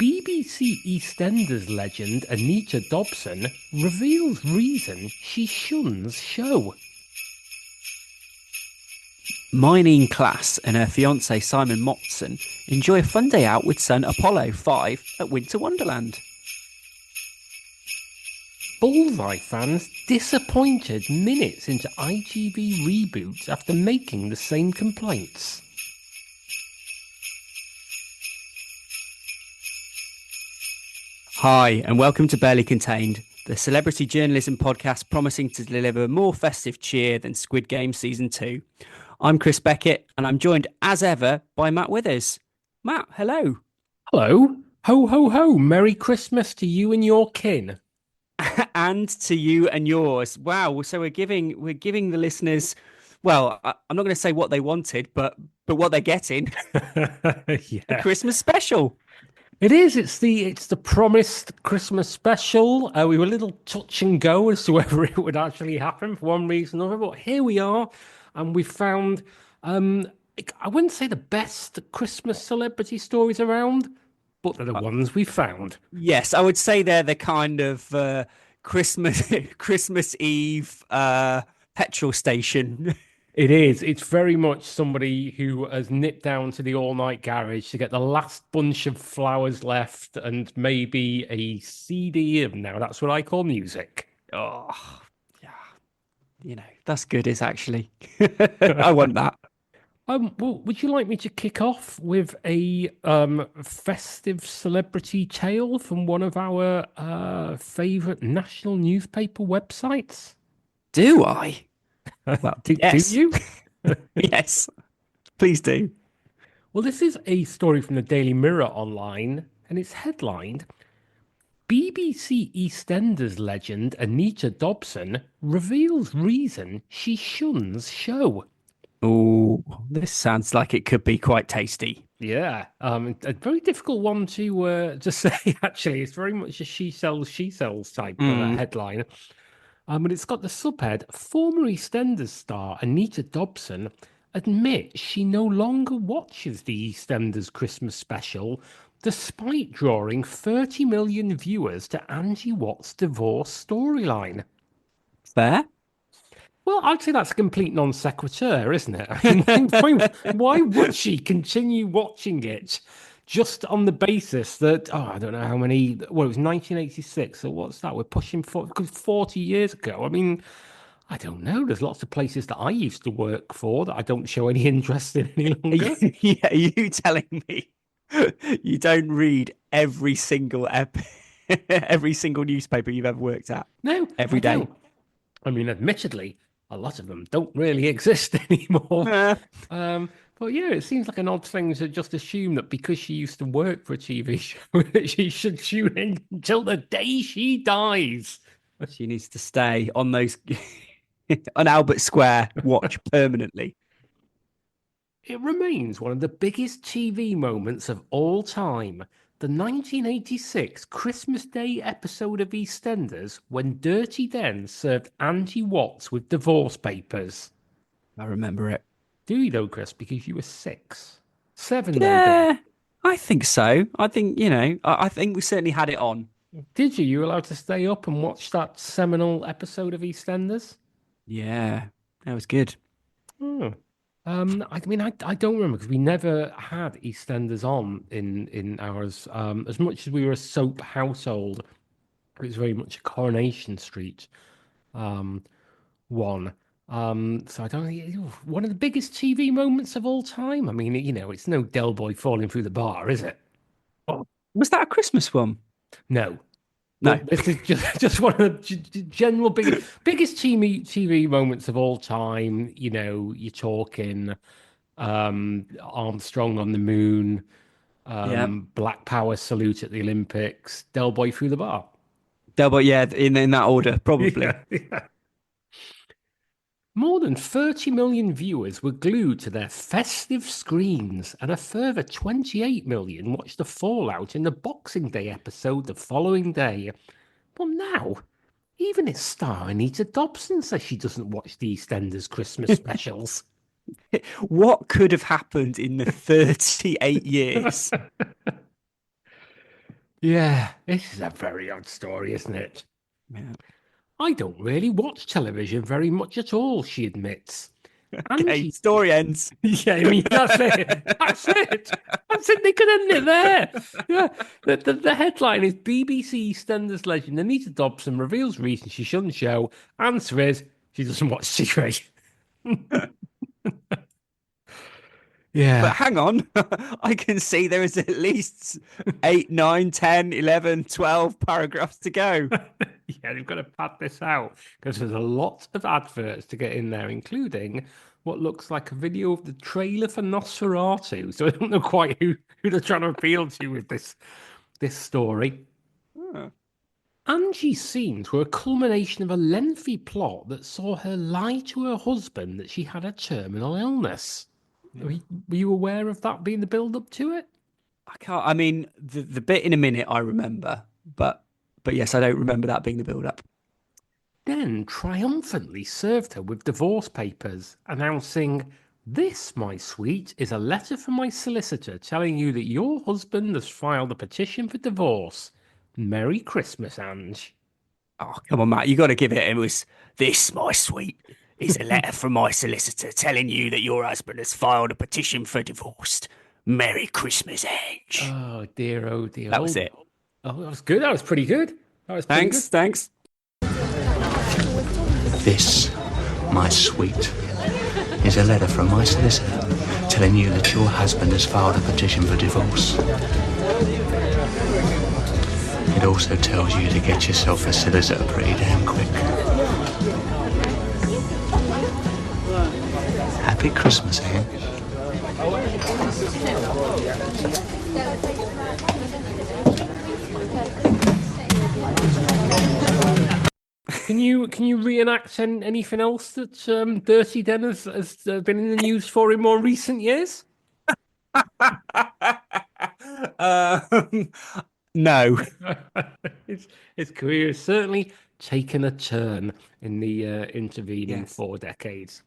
BBC EastEnders legend Anita Dobson reveals reason she shuns show. Myleene Klass and her fiance Simon Motson enjoy a fun day out with son Apollo 5 at Winter Wonderland. Bullseye fans disappointed minutes into ITV reboots after making the same complaints. Hi, and welcome to Barely Contained, the celebrity journalism podcast promising to deliver more festive cheer than Squid Game Season 2. I'm Chris Beckett, and I'm joined, as ever, by Matt Withers. Matt, hello. Hello. Ho, ho, ho. Merry Christmas to you and your kin. And to you and yours. Wow, so we're giving the listeners, well, I'm not going to say what they wanted, but what they're getting. A Yeah. Christmas special. It is. It's the promised Christmas special. We were a little touch and go as to whether it would actually happen for one reason or another, but here we are, and we found I wouldn't say the best Christmas celebrity stories around, but they're the ones we found. Yes, I would say they're the kind of Christmas Christmas Eve petrol station. It is. It's very much somebody who has nipped down to the all-night garage to get the last bunch of flowers left and maybe a CD of now. That's what I call music. Oh, yeah, that's good. Is actually, I want that. Well, would you like me to kick off with a festive celebrity tale from one of our favorite national newspaper websites? Do I? Well, Do yes, you? yes, please do. Well, this is a story from the Daily Mirror online, and it's headlined BBC EastEnders legend Anita Dobson reveals reason she shuns show. Oh, this sounds like it could be quite tasty. Yeah, a very difficult one to say. Actually, it's very much a she sells type Mm, headline. But it's got the subhead: former EastEnders star Anita Dobson admits she no longer watches the EastEnders Christmas special, despite drawing 30 million viewers to Angie Watts' divorce storyline. fair. Well, I'd say that's a complete non sequitur, isn't it? I mean, why would she continue watching it just on the basis that, I don't know how many, well, it was 1986, so what's that? We're pushing for 40 years ago. I mean, I don't know. There's lots of places that I used to work for that I don't show any interest in any longer. Yeah, you telling me you don't read every single every single newspaper you've ever worked at No, I every day? don't. I mean, admittedly, a lot of them don't really exist anymore. Uh, But yeah, it seems like an odd thing to just assume that because she used to work for a TV show, that she should tune in until the day she dies. she needs to stay on those on Albert Square watch permanently. It remains one of the biggest TV moments of all time. The 1986 Christmas Day episode of EastEnders when Dirty Den served Angie Watts with divorce papers. I remember it. Do you though, Chris? Because you were six. Seven, maybe. Yeah, I think so. I think, I think we certainly had it on. Did you? You were allowed to stay up and watch that seminal episode of EastEnders? Yeah, that was good. Oh. I mean, I don't remember because we never had EastEnders on in ours. As much as we were a soap household, it was very much a Coronation Street um, one. So I don't think one of the biggest TV moments of all time. I mean, it's no Del Boy falling through the bar, is it? Oh, was that a Christmas one? No. No. But this is just one of the general biggest TV moments of all time. You're talking Armstrong on the moon, Yeah. Black Power salute at the Olympics, Del Boy through the bar. Double, yeah, in that order, probably. Yeah. More than 30 million viewers were glued to their festive screens, and a further 28 million watched the fallout in the Boxing Day episode the following day. But now, even its star Anita Dobson says she doesn't watch the EastEnders Christmas specials. What could have happened in the 38 years? Yeah, this is a very odd story, isn't it? Yeah. I don't really watch television very much at all, she admits. Okay, Angie, story ends. yeah, I mean, that's it. That's it. That's it. They could end it there. Yeah. The headline is BBC EastEnders legend Anita Dobson reveals reason she shouldn't show. Answer is she doesn't watch TV. But Yeah. hang on, I can see there is at least 8, 9, 10, 11, 12 paragraphs to go. Yeah, they've got to pad this out because there's a lot of adverts to get in there, including what looks like a video of the trailer for Nosferatu. So I don't know quite who they're trying to appeal to with this story. Oh, Angie's scenes were a culmination of a lengthy plot that saw her lie to her husband that she had a terminal illness. yeah. Were you aware of that being the build up to it? I can't. I mean, the bit in a minute I remember, but yes, I don't remember that being the build up. Then triumphantly served her with divorce papers, announcing, "This, my sweet, is a letter from my solicitor telling you that your husband has filed a petition for divorce. Merry Christmas, Ange." Oh, come on, Matt, you got to give it. It was this, my sweet, is a letter from my solicitor telling you that your husband has filed a petition for divorce. Merry Christmas, Edge. Oh dear, oh dear. That was it. Oh, that was good. That was pretty good. That was pretty good. Thanks. This, my sweet, is a letter from my solicitor telling you that your husband has filed a petition for divorce. It also tells you to get yourself a solicitor pretty damn quick. Happy Christmas, Anne. Can you reenact anything else that Dirty Den has been in the news for in more recent years? Um, no. His career has certainly taken a turn in the intervening Yes. 4 decades.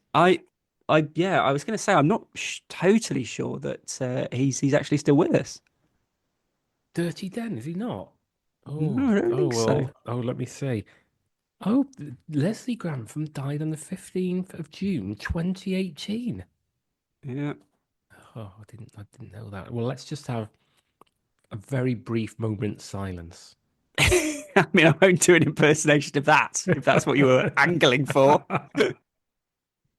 Yeah, I was going to say I'm not totally sure that he's actually still with us. Dirty Den, is he not? No, I don't Oh think so. well. Oh, let me see. Oh, Leslie Grantham died on the 15th of June, 2018. Yeah. Oh, I didn't know that. Well, let's just have a very brief moment's silence. I mean, I won't do an impersonation of that if that's what you were angling for.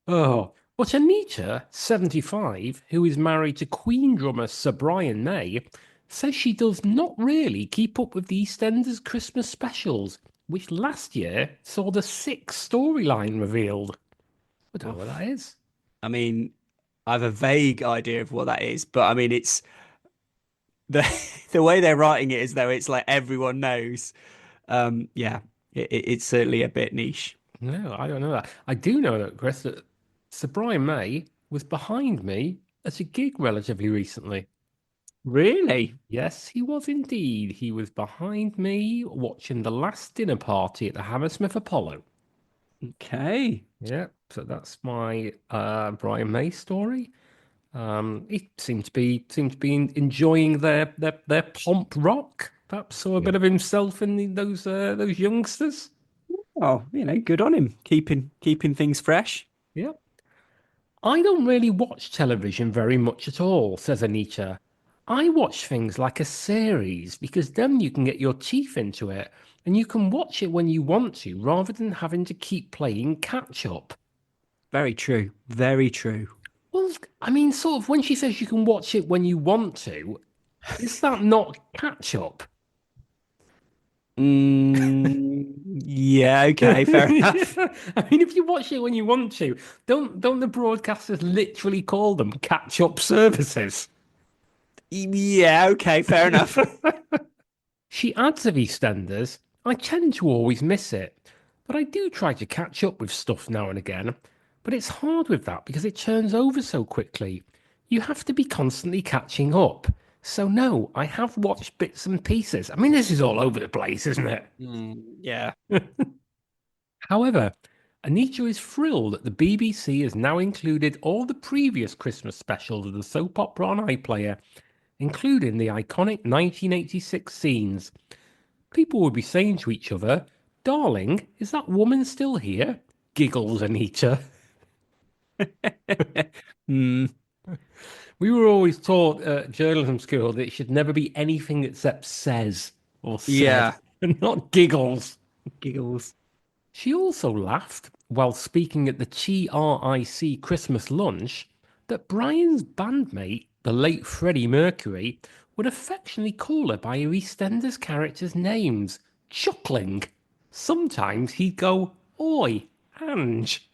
Oh, but Anita, 75, who is married to Queen drummer Sir Brian May, says she does not really keep up with the EastEnders Christmas specials, which last year saw the sixth storyline revealed. I don't know what that is. I mean, I have a vague idea of what that is, but I mean, it's the the way they're writing it is though it's like everyone knows. Yeah, it's certainly a bit niche. No, I don't know that. I do know that, Chris, that Sir Brian May was behind me at a gig relatively recently. Really? Yes, he was indeed. He was behind me watching the last dinner party at the Hammersmith Apollo. Okay. Yeah, so that's my Brian May story. He seemed to be enjoying their pomp rock. Perhaps saw a Yeah. bit of himself in those youngsters. Oh, good on him, keeping things fresh. Yeah. I don't really watch television very much at all, says Anita. I watch things like a series because then you can get your teeth into it and you can watch it when you want to rather than having to keep playing catch up. Very true. Very true. Well, I mean, sort of when she says you can watch it when you want to, is that not catch up? Yeah. Okay. Fair enough. I mean, if you watch it when you want to, don't the broadcasters literally call them catch up services? Yeah. Okay. Fair enough. She adds of EastEnders, I tend to always miss it, but I do try to catch up with stuff now and again. But it's hard with that because it turns over so quickly. You have to be constantly catching up. So no, I have watched bits and pieces. I mean, this is all over the place, isn't it? Yeah. However, Anita is thrilled that the BBC has now included all the previous Christmas specials of the soap opera on iPlayer, including the iconic 1986 scenes. People would be saying to each other, "Darling, is that woman still here?" Giggles Anita. Hmm. We were always taught at journalism school that it should never be anything except says or said, Yeah. and not giggles. Giggles. She also laughed while speaking at the TRIC Christmas lunch that Brian's bandmate, the late Freddie Mercury, would affectionately call her by her EastEnders characters' names, chuckling. Sometimes he'd go, "Oi, Ange."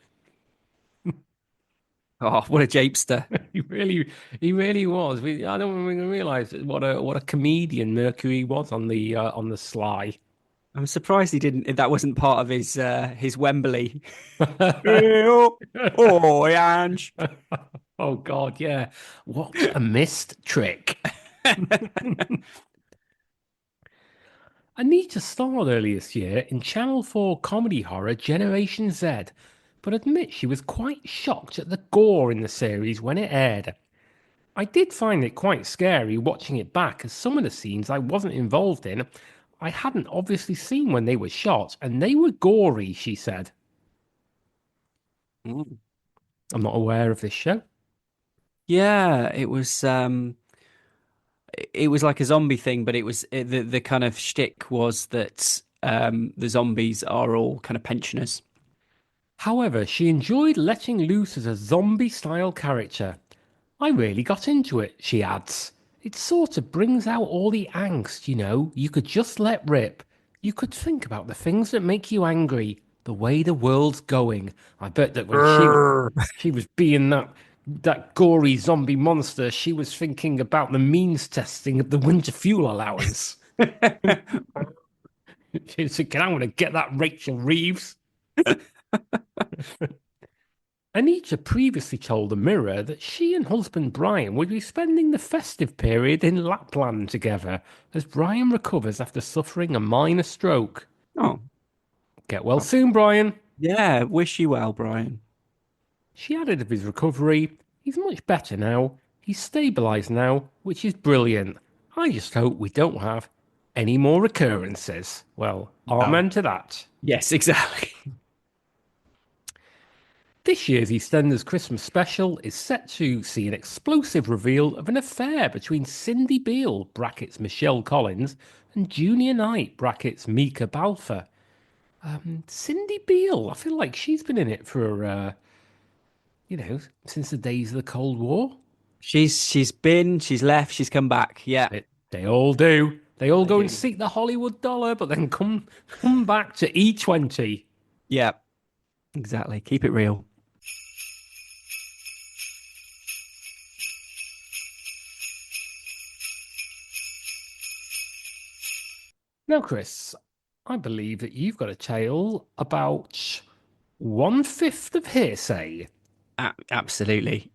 Oh, what a japester. He really was. I don't even realize what a comedian Mercury was on the sly. I'm surprised he didn't. That wasn't part of his Wembley. Oh, oh, Ange. Oh God, yeah. What a missed trick. Anita starred earlier this year in Channel 4 comedy horror Generation Z, but admits she was quite shocked at the gore in the series when it aired. I did find it quite scary watching it back, as some of the scenes I wasn't involved in, I hadn't obviously seen when they were shot, and they were gory, she said. Mm. I'm not aware of this show. Yeah, it was like a zombie thing, but the kind of shtick was that the zombies are all kind of pensioners. However, she enjoyed letting loose as a zombie style character. "I really got into it," she adds. "It sort of brings out all the angst, you know. You could just let rip. You could think about the things that make you angry, the way the world's going." I bet that when she was being that gory zombie monster, she was thinking about the means testing of the winter fuel allowance. She's thinking, "I'm going to get that Rachel Reeves." Anita previously told the Mirror that she and husband Brian would be spending the festive period in Lapland together as Brian recovers after suffering a minor stroke. Oh, Get well soon, Brian. yeah. Wish you well, Brian. She added of his recovery, "He's much better now. He's stabilised now, which is brilliant. I just hope we don't have any more recurrences." Well, Oh, amen to that. yes, exactly. This year's EastEnders Christmas special is set to see an explosive reveal of an affair between Cindy Beale (brackets Michelle Collins) and Junior Knight (brackets Mika Balfour). Cindy Beale, I feel like she's been in it for since the days of the Cold War. She's left, she's come back. Yeah, They all do. They all they go and do. seek the Hollywood dollar, but then come back to E20. Yeah, exactly. Keep it real. Now, Chris, I believe that you've got a tale about 1/5 of hearsay. Absolutely.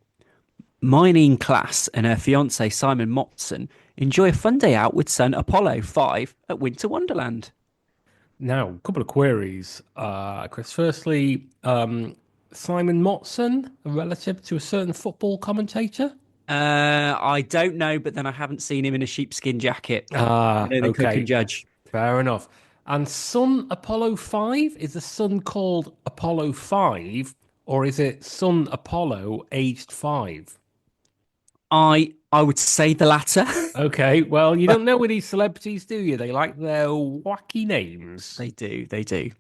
Myleene Klass and her fiance Simon Motson enjoy a fun day out with son Apollo 5 at Winter Wonderland. Now, a couple of queries, Chris. Firstly, Simon Motson, a relative to a certain football commentator? I don't know, but then I haven't seen him in a sheepskin jacket. I Ah, don't think I can okay, judge. fair enough. And son Apollo 5, is the son called Apollo 5, or is it son Apollo aged 5? I would say the latter. Okay, well, you don't know with these celebrities, do you? They like their wacky names. They do, they do.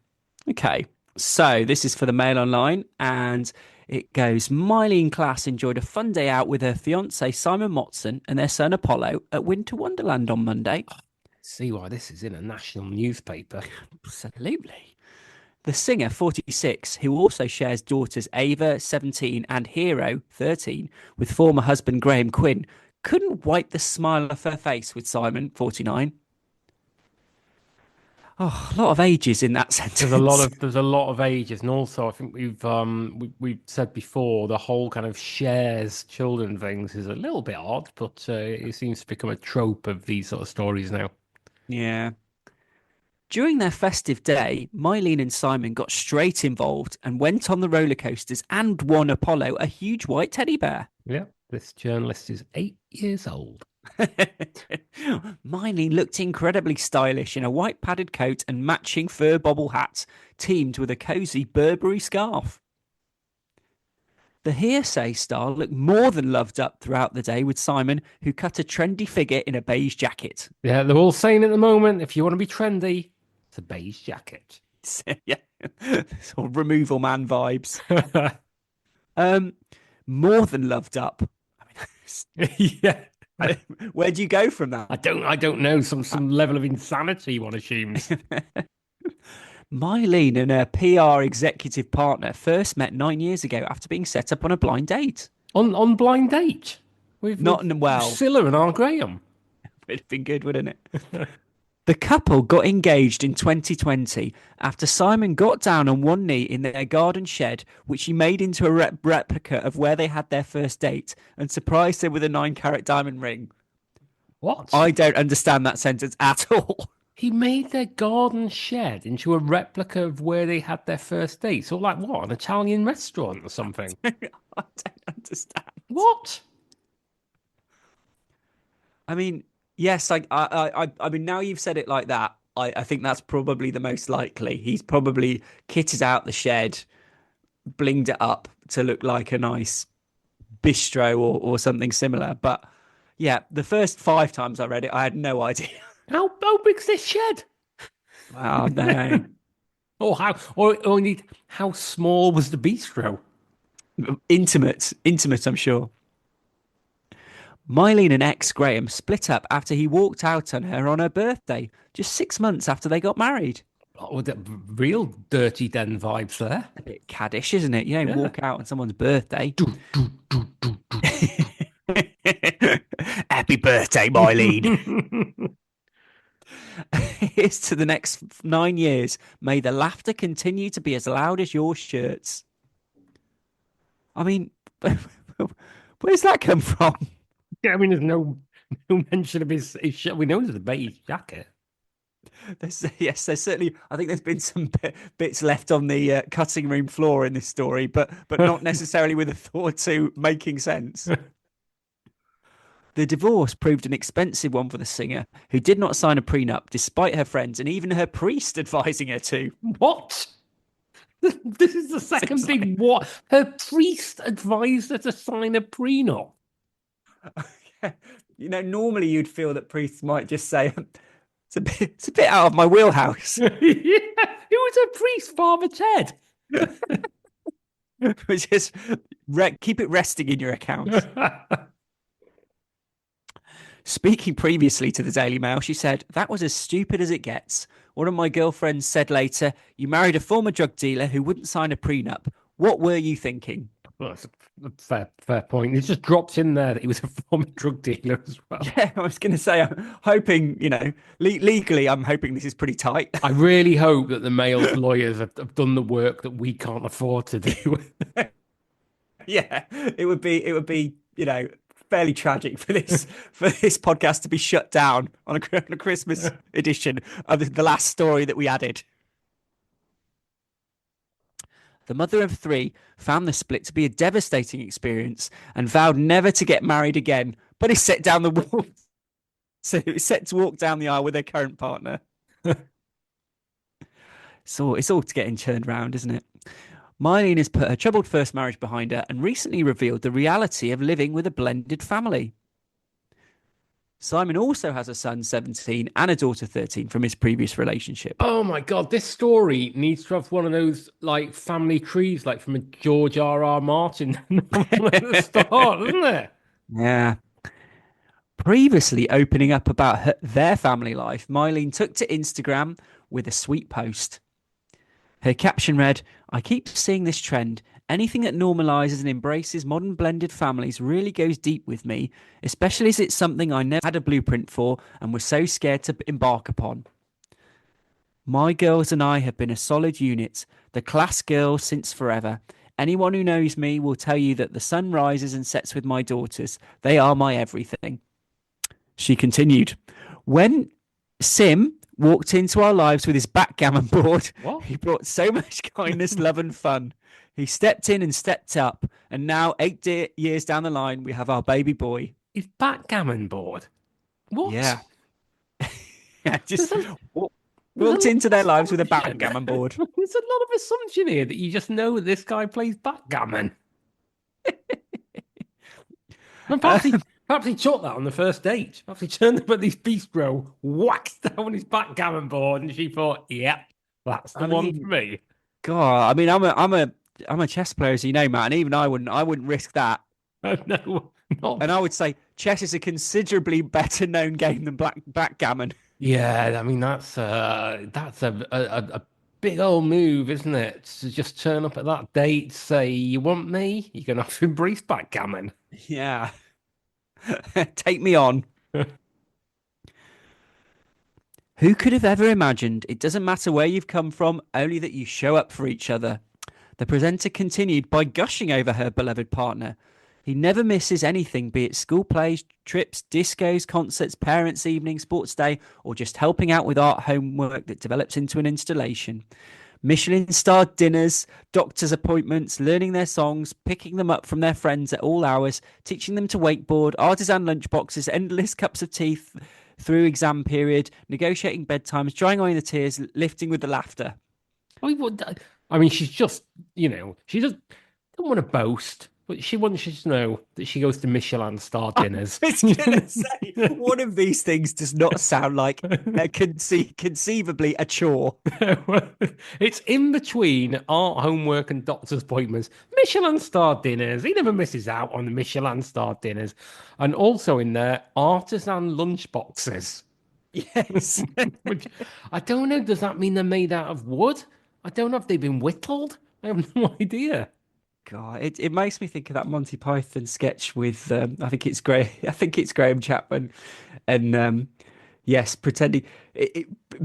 Okay, so this is for the Mail Online, and it goes: Myleene Klass enjoyed a fun day out with her fiance Simon Motson and their son Apollo at Winter Wonderland on Monday. See why this is in a national newspaper. Absolutely. The singer, 46, who also shares daughters Ava, 17, and Hero, 13, with former husband Graham Quinn, couldn't wipe the smile off her face with Simon, 49. Oh, a lot of ages in that sentence. There's a lot of ages, and also I think we've said before the whole kind of shares children things is a little bit odd, but it seems to become a trope of these sort of stories now. Yeah. During their festive day, Myleene and Simon got straight involved and went on the roller coasters and won Apollo a huge white teddy bear. Yeah, this journalist is 8 years old. Myleene looked incredibly stylish in a white padded coat and matching fur bobble hat, teamed with a cosy Burberry scarf. The hearsay star looked more than loved up throughout the day with Simon, who cut a trendy figure in a beige jacket. Yeah, they're all saying at the moment, if you want to be trendy, it's a beige jacket. Yeah, sort of removal man vibes. More than loved up. Yeah. Where do you go from that? I don't know. Some level of insanity, one assumes. Myleene and her PR executive partner first met 9 years ago after being set up on a blind date. On blind date? With Well. Scylla and R. Graham. It'd have been good, wouldn't it? The couple got engaged in 2020 after Simon got down on one knee in their garden shed, which he made into a replica of where they had their first date, and surprised her with a 9-carat diamond ring. What? I don't understand that sentence at all. He made their garden shed into a replica of where they had their first date. So, like, what? An Italian restaurant or something? I don't understand. What? I mean, yes, I mean, now you've said it like that, I think that's probably the most likely. He's probably kitted out the shed, blinged it up to look like a nice bistro or something similar. But yeah, the first 5 times I read it, I had no idea. How big's this shed? Oh, no. Or indeed, how small was the bistro? Intimate, I'm sure. Myleene and ex Graham split up after he walked out on her on her birthday, just 6 months after they got married. Oh, the real dirty den vibes there. A bit caddish, isn't it? You don't walk out on someone's birthday. Happy birthday, Myleene. Here's to the next 9 years. May the laughter continue to be as loud as your shirts. I mean, where's that come from? Yeah, I mean, there's no mention of his shirt. We know there's a beige jacket. There's certainly. I think there's been some bits left on the cutting room floor in this story, but not necessarily with a thought to making sense. The divorce proved an expensive one for the singer, who did not sign a prenup despite her friends and even her priest advising her to. What? This is the second thing. What? Her priest advised her to sign a prenup. You know, normally you'd feel that priests might just say, it's a bit out of my wheelhouse. Yeah, who was a priest, Father Ted? Just keep it resting in your account. Speaking previously to the Daily Mail, she said, "That was as stupid as it gets. One of my girlfriends said later, you married a former drug dealer who wouldn't sign a prenup. What were you thinking?" Well, that's a fair point. It just drops in there that he was a former drug dealer as well. Yeah, I was going to say, I'm hoping, legally, I'm hoping this is pretty tight. I really hope that the Mail's lawyers have done the work that we can't afford to do. Yeah, it would be, fairly tragic for this podcast to be shut down on a Christmas edition of the last story that we added. The mother of 3 found the split to be a devastating experience and vowed never to get married again, but is set down the wall. So it's set to walk down the aisle with her current partner. So it's all to getting turned round, isn't it? Myleene has put her troubled first marriage behind her and recently revealed the reality of living with a blended family. Simon also has a son, 17, and a daughter, 13, from his previous relationship. Oh my God, this story needs to have one of those like family trees, like from a George R.R. Martin novel at the start, doesn't it? Yeah. Previously opening up about their family life, Myleene took to Instagram with a sweet post. Her caption read, "I keep seeing this trend. Anything that normalizes and embraces modern blended families really goes deep with me, especially as it's something I never had a blueprint for and was so scared to embark upon. My girls and I have been a solid unit, the Klass girls since forever. Anyone who knows me will tell you that the sun rises and sets with my daughters. They are my everything." She continued, "When Sim walked into our lives with his backgammon board, he brought so much kindness, love and fun. He stepped in and stepped up, and now 8 years down the line, we have our baby boy." His backgammon board? What? Yeah. Yeah, There's just a wa- there's a walked lot into of their lives with a assumption. backgammon board. There's a lot of assumption here that you just know that this guy plays backgammon. And Uh, perhaps he took that on the first date. Perhaps he turned up at this bistro, whacked down his backgammon board, and she thought, "Yep, that's the I one for mean, me." God, I mean, I'm a chess player, as you know, Matt, and even I wouldn't risk that. No, not. And I would say chess is a considerably better known game than backgammon. Yeah, I mean that's a big old move, isn't it? To just turn up at that date, say you want me, you're gonna have to embrace backgammon. Yeah. Take me on. Who could have ever imagined it doesn't matter where you've come from, only that you show up for each other? The presenter continued by gushing over her beloved partner. He never misses anything, be it school plays, trips, discos, concerts, parents' evening, sports day, or just helping out with art homework that develops into an installation. Michelin starred dinners, doctor's appointments, learning their songs, picking them up from their friends at all hours, teaching them to wakeboard, artisan lunchboxes, endless cups of tea through exam period, negotiating bedtimes, drying away the tears, lifting with the laughter. I mean, I mean, she's just, she just don't want to boast, but she wants you to know that she goes to Michelin star dinners. I was gonna say one of these things does not sound like conceivably a chore. It's in between art homework and doctor's appointments. Michelin star dinners. He never misses out on the Michelin star dinners. And also in there, artisan lunch boxes. Yes. Which I don't know. Does that mean they're made out of wood? I don't know if they've been whittled. I have no idea. God, it makes me think of that Monty Python sketch with I think it's I think it's Graham Chapman, and yes, pretending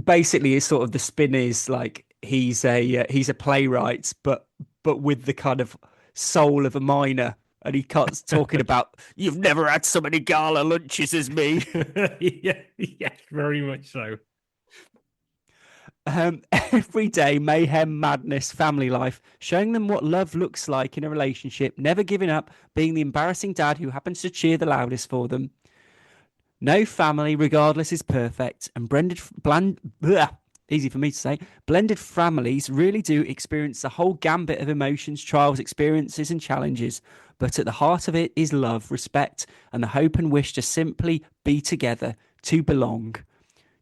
basically is sort of the spin is like he's a playwright, but with the kind of soul of a miner, and he cuts talking about you've never had so many gala lunches as me. Yeah, yes, very much so. Every day, mayhem, madness, family life, showing them what love looks like in a relationship, never giving up, being the embarrassing dad who happens to cheer the loudest for them. No family, regardless, is perfect, and easy for me to say, blended families really do experience the whole gambit of emotions, trials, experiences, and challenges. But at the heart of it is love, respect, and the hope and wish to simply be together, to belong.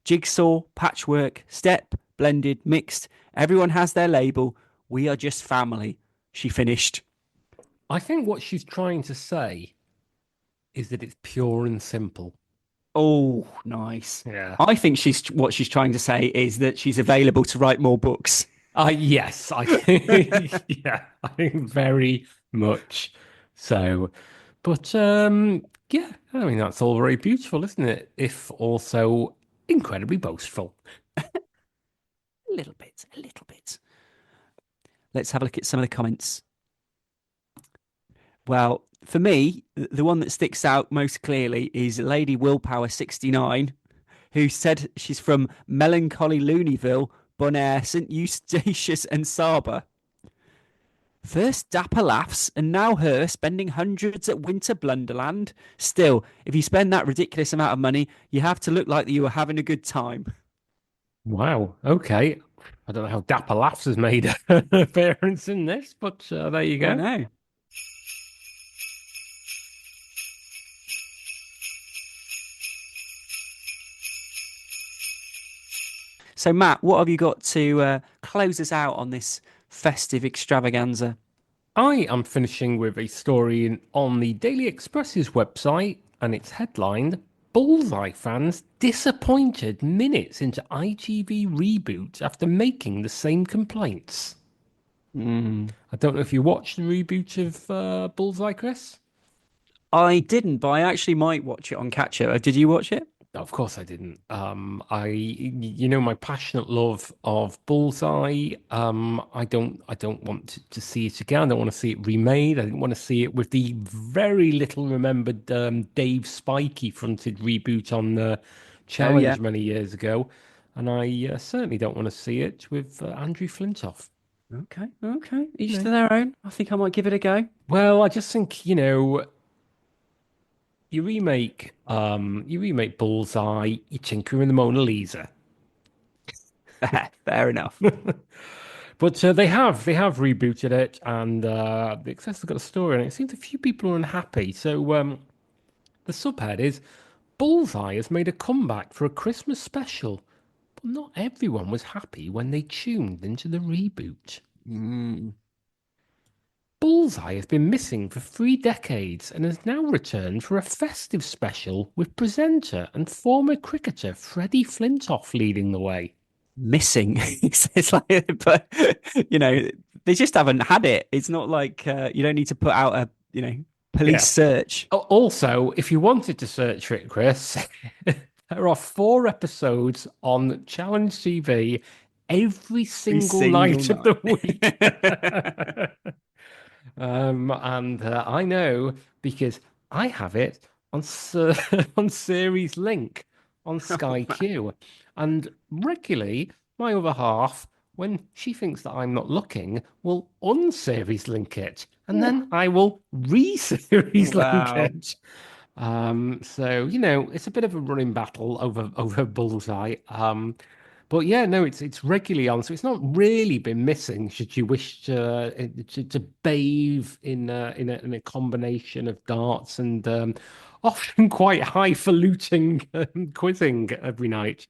Jigsaw, patchwork, step, blended, mixed. Everyone has their label. We are just family. She finished. I think what she's trying to say is that it's pure and simple. Oh, nice. Yeah. I think what she's trying to say is that she's available to write more books. Yes, I think, yeah, I think very much so. But yeah, I mean that's all very beautiful, isn't it? If also incredibly boastful. A little bit, a little bit. Let's have a look at some of the comments. Well, for me, the one that sticks out most clearly is Lady Willpower 69, who said she's from melancholy Looneyville, Bonaire, St. Eustatius, and Saba. First dapper laughs, and now her spending hundreds at Winter Blunderland. Still, if you spend that ridiculous amount of money, you have to look like you were having a good time. Wow. Okay. I don't know how Dapper Laughs has made an appearance in this, but there you I go. know. So, Matt, what have you got to close us out on this festive extravaganza? I am finishing with a story on the Daily Express's website, and it's headlined Bullseye fans disappointed minutes into ITV reboot after making the same complaints. I don't know if you watched the reboot of Bullseye, Chris. I didn't, but I actually might watch it on Catch Up. Did you watch it? Of course I didn't. My passionate love of Bullseye. I don't want to see it again. I don't want to see it remade. I didn't want to see it with the very little remembered Dave Spikey fronted reboot on the Oh, yeah. Challenge many years ago, and I certainly don't want to see it with Andrew Flintoff. Okay, okay. Each to their own. I think I might give it a go. Well, I just think, you remake Bullseye, you tinker in the Mona Lisa. Fair enough. But they have rebooted it, and the Access has got a story, and it seems a few people are unhappy. So the subhead is Bullseye has made a comeback for a Christmas special, but not everyone was happy when they tuned into the reboot. Mm. Bullseye has been missing for 3 decades and has now returned for a festive special with presenter and former cricketer Freddie Flintoff leading the way. Missing. It's like, but they just haven't had it. It's not like you don't need to put out a police Yeah. search. Also, if you wanted to search for it, Chris, there are 4 episodes on Challenge TV every Every single single night of the night. week. And I know because I have it on on Series Link on Sky Q, and regularly my other half, when she thinks that I'm not looking, will unseries link it, and then I will re-series link Wow. it. So it's a bit of a running battle over Bullseye. But yeah, no, it's regularly on, so it's not really been missing. Should you wish to bathe in a combination of darts and often quite highfalutin quizzing every night.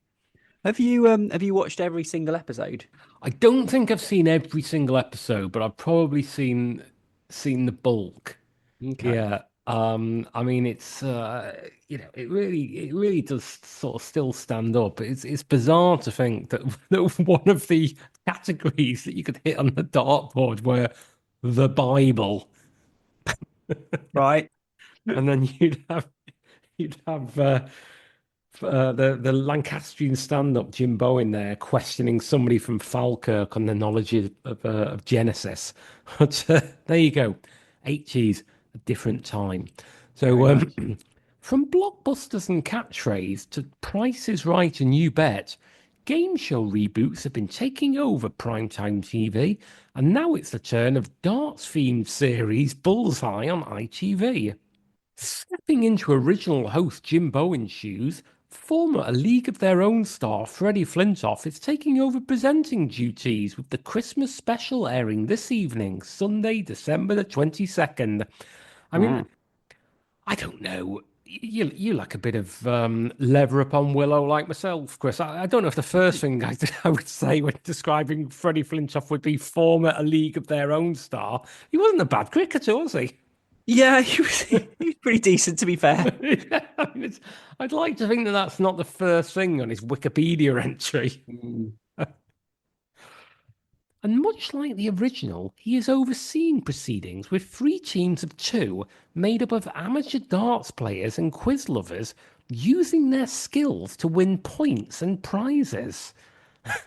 Have you watched every single episode? I don't think I've seen every single episode, but I've probably seen the bulk. Okay. Yeah. I mean, it's it really does sort of still stand up. It's bizarre to think that, that one of the categories that you could hit on the dartboard were the Bible, Right. and then you'd have the Lancastrian stand-up Jim Bowen there questioning somebody from Falkirk on the knowledge of Genesis. But there you go, 80s, a different time. Very So nice. from blockbusters and catchphrase to Price is Right and You Bet, game show reboots have been taking over primetime TV, and now it's the turn of darts-themed series Bullseye on ITV. Stepping into original host Jim Bowen's shoes, former A League of Their Own star Freddie Flintoff is taking over presenting duties with the Christmas special airing this evening, Sunday, December the 22nd. I mean, Mm. I don't know. You like a bit of leather upon willow like myself, Chris. I don't know if the first thing I would say when describing Freddie Flintoff would be former A League of Their Own star. He wasn't a bad cricketer, was he? Yeah, he was pretty decent to be fair. Yeah, I mean, I'd like to think that that's not the first thing on his Wikipedia entry. Mm. And much like the original, he is overseeing proceedings with 3 teams of 2 made up of amateur darts players and quiz lovers using their skills to win points and prizes.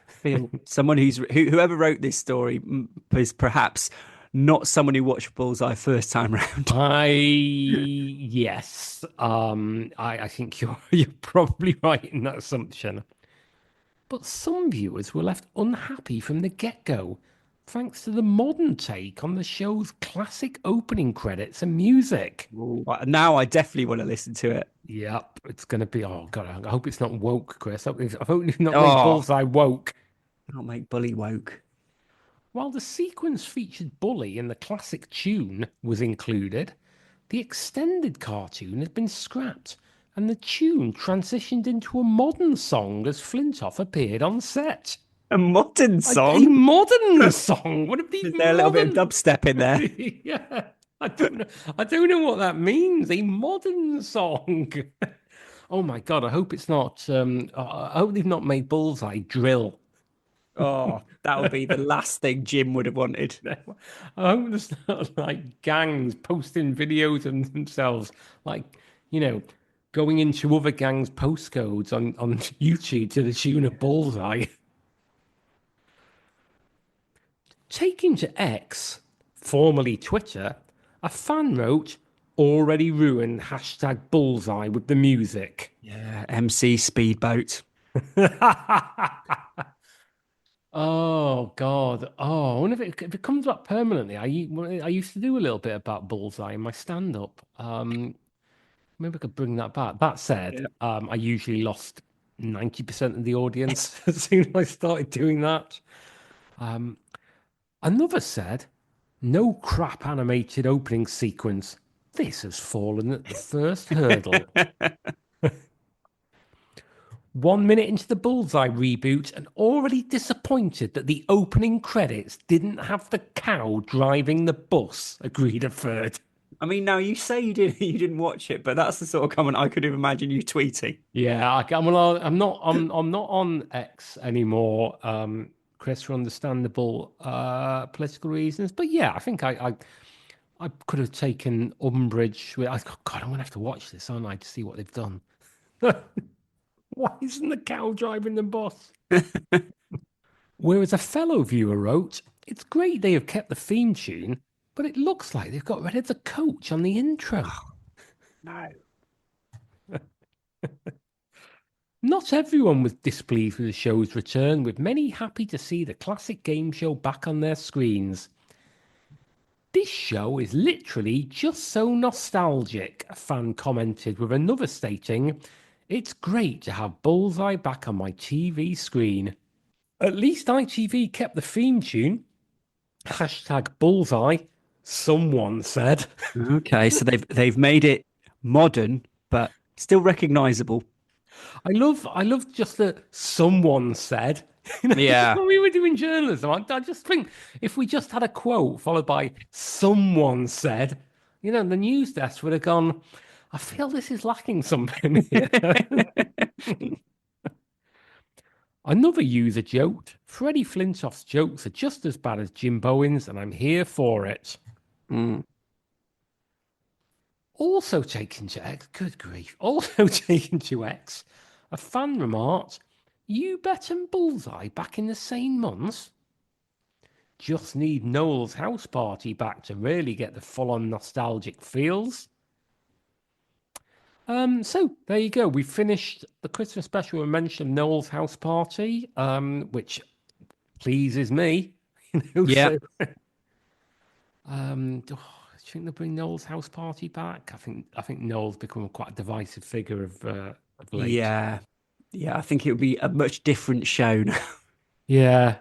Feel someone whoever wrote this story is perhaps not someone who watched Bullseye first time round. Yes, I think you're probably right in that assumption. But some viewers were left unhappy from the get-go, thanks to the modern take on the show's classic opening credits and music. Now I definitely want to listen to it. Yep, it's going to be. Oh God, I hope it's not woke, Chris. I hope you've not made Oh, Bullseye woke. I'll make Bully woke. While the sequence featured Bully and the classic tune was included, the extended cartoon has been scrapped, and the tune transitioned into a modern song as Flintoff appeared on set. A modern A song? modern song? What a big Is there a little bit of modern? dubstep in there? Yeah, I don't know. I don't know what that means. A modern song. Oh my God! I hope it's not. I hope they've not made Bullseye drill. Oh, that would be the last thing Jim would have wanted. I hope there's not like gangs posting videos of themselves, like going into other gangs' postcodes on YouTube to the tune of Bullseye. Taking to X, formerly Twitter, a fan wrote, "Already ruined hashtag Bullseye with the music." Yeah, MC Speedboat. Oh God! Oh, I wonder if it comes back permanently. I used to do a little bit about Bullseye in my stand-up. maybe I could bring that back. That said, I usually lost 90% of the audience as soon as I started doing that. Another said, no crap animated opening sequence. This has fallen at the first hurdle. 1 minute into the Bullseye reboot and already disappointed that the opening credits didn't have the cow driving the bus, agreed a third. I mean, now you say you didn't watch it, but that's the sort of comment I could have imagined you tweeting. Yeah, I'm not on X anymore, Chris, for understandable political reasons. But yeah, I think I could have taken umbrage with. God, I'm gonna have to watch this, aren't I, to see what they've done. Why isn't the cow driving the bus? Whereas a fellow viewer wrote, "It's great they have kept the theme tune, but it looks like they've got rid of the coach on the intro." No. Not everyone was displeased with the show's return, with many happy to see the classic game show back on their screens. This show is literally just so nostalgic, a fan commented, with another stating, "It's great to have Bullseye back on my TV screen. At least ITV kept the theme tune. Hashtag Bullseye, someone said." Okay, so they've made it modern, but still recognizable. I love just that someone said. Yeah. When we were doing journalism, I just think if we just had a quote followed by someone said, the news desk would have gone, I feel this is lacking something here. Another user joked, Freddie Flintoff's jokes are just as bad as Jim Bowen's, and I'm here for it. Also taken to X, good grief, also taken to X, a fan remarked, "You bet and Bullseye back in the same months? Just need Noel's house party back to really get the full-on nostalgic feels." So there you go. We finished the Christmas special and mentioned Noel's house party, which pleases me. Yeah. So, do you think they'll bring Noel's house party back? I think Noel's become quite a divisive figure of late. Yeah. Yeah, I think it would be a much different show now. Yeah.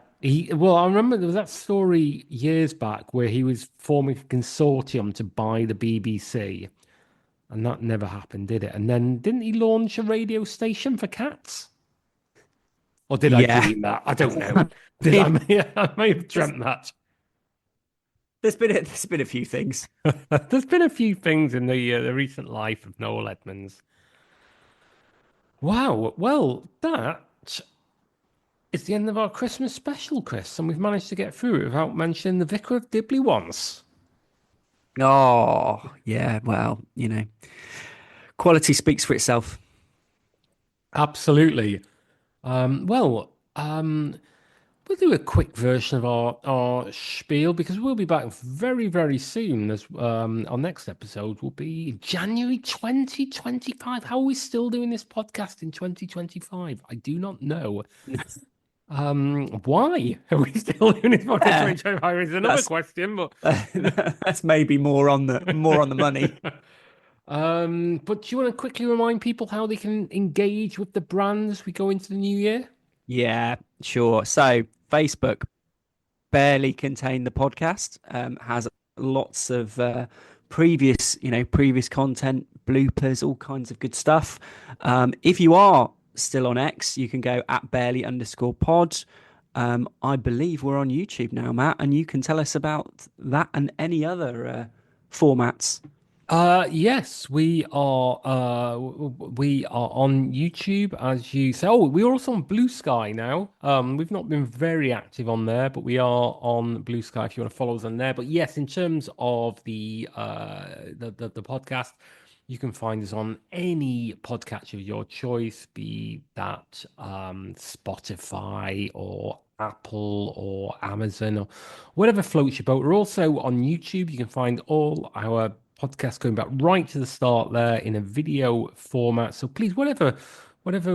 Well, I remember there was that story years back where he was forming a consortium to buy the BBC, and that never happened, did it? And then didn't he launch a radio station for cats? Or did I Yeah. dream that? I don't know. Did I may have dreamt that. There's been a few things. There's been a few things in the recent life of Noel Edmonds. Wow. Well, that is the end of our Christmas special, Chris, and we've managed to get through it without mentioning the Vicar of Dibley once. Oh, yeah. Well, quality speaks for itself. Absolutely. We'll do a quick version of our spiel because we'll be back very, very soon. As our next episode will be January 2025. How are we still doing this podcast in 2025? I do not know. Why are we still doing this podcast in 2025? Is another question, but that's maybe more on the money. But do you want to quickly remind people how they can engage with the brand as we go into the new year? Yeah, sure. So Facebook, Barely Contain the Podcast, has lots of previous content, bloopers, all kinds of good stuff. If you are still on X, you can go at barely_pod. I believe we're on YouTube now, Matt, and you can tell us about that and any other formats. Yes, we are. We are on YouTube, as you say. Oh, we are also on Blue Sky now. We've not been very active on there, but we are on Blue Sky if you want to follow us on there. But yes, in terms of the podcast, you can find us on any podcatcher of your choice, be that Spotify or Apple or Amazon or whatever floats your boat. We're also on YouTube. You can find all our podcast going back right to the start there in a video format. So please, whatever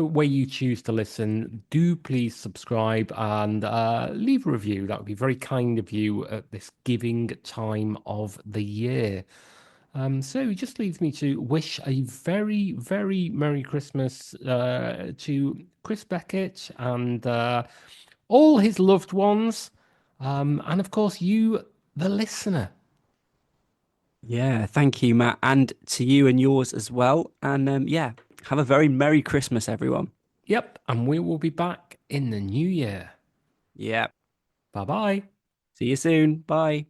way you choose to listen, do please subscribe and leave a review. That would be very kind of you at this giving time of the year. So it just leaves me to wish a very, very Merry Christmas to Chris Beckett and all his loved ones, and of course you, the listener. Yeah, thank you, Matt, and to you and yours as well. And yeah, have a very Merry Christmas, everyone. Yep, and we will be back in the new year. Yeah, Bye bye. see you soon. Bye.